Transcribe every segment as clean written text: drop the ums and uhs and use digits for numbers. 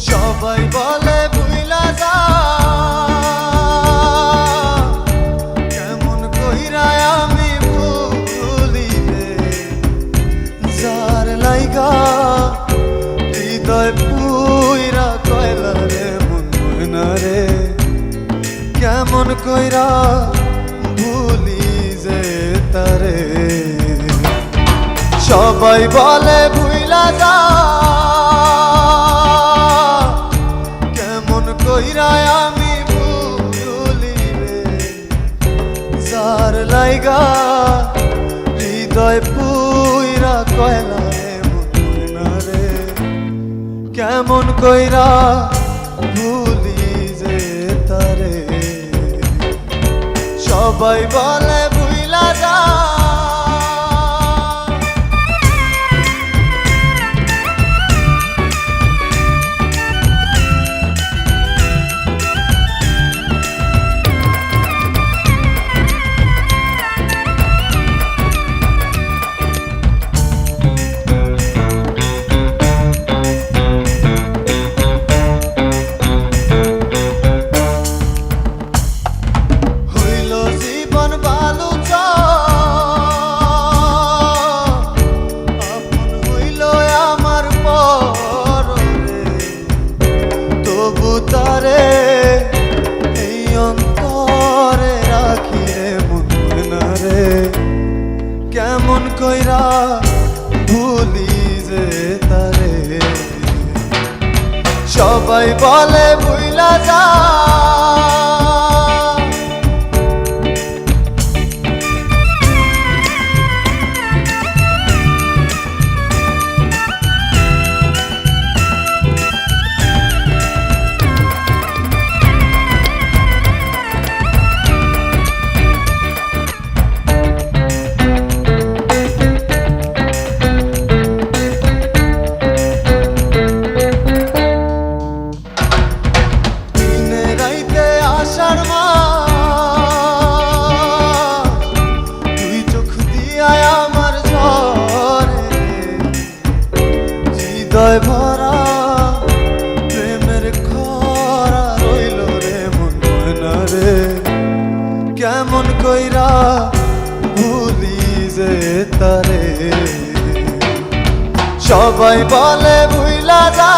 সবাই বলে ভুইলা যা, কেমন কইরা আমি ভুলি রে, যার লাইগা হৃদয় পুইরা কয়লা রে মন না রে, কেমন কইরা ভুলি যে তারে। সবাই বলে ভুইলা যা, কেমন কইরা আমি ভুলি রে, যার লাইগা হৃদয় পুইরা কয়লা রে মন না রে, কেমন কইরা ভুলি যে তারে। সবাই বলে ভুইলা যা, তারে এই অন্তরে রাখি রে মন না রে, কেমন কইরা ভুলি যে তারে। সবাই বলে ভুইলা যা, হৃদয় ভরা প্রেমের খরা রইল রে মন না রে, কেমন কইরা ভুলি যে তারে। সবাই বলে ভুইলা যা,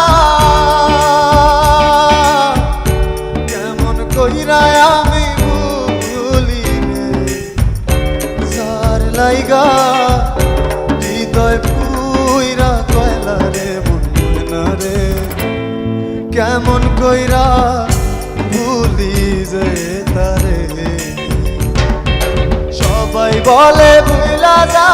কেমন কইরা আমি ভুলি রে, যার লাইগা হৃদয় পুইরা কয়লা রে মন না রে, কেমন কইরা ভুলি যে তারে। সবাই বলে ভুইলা যা।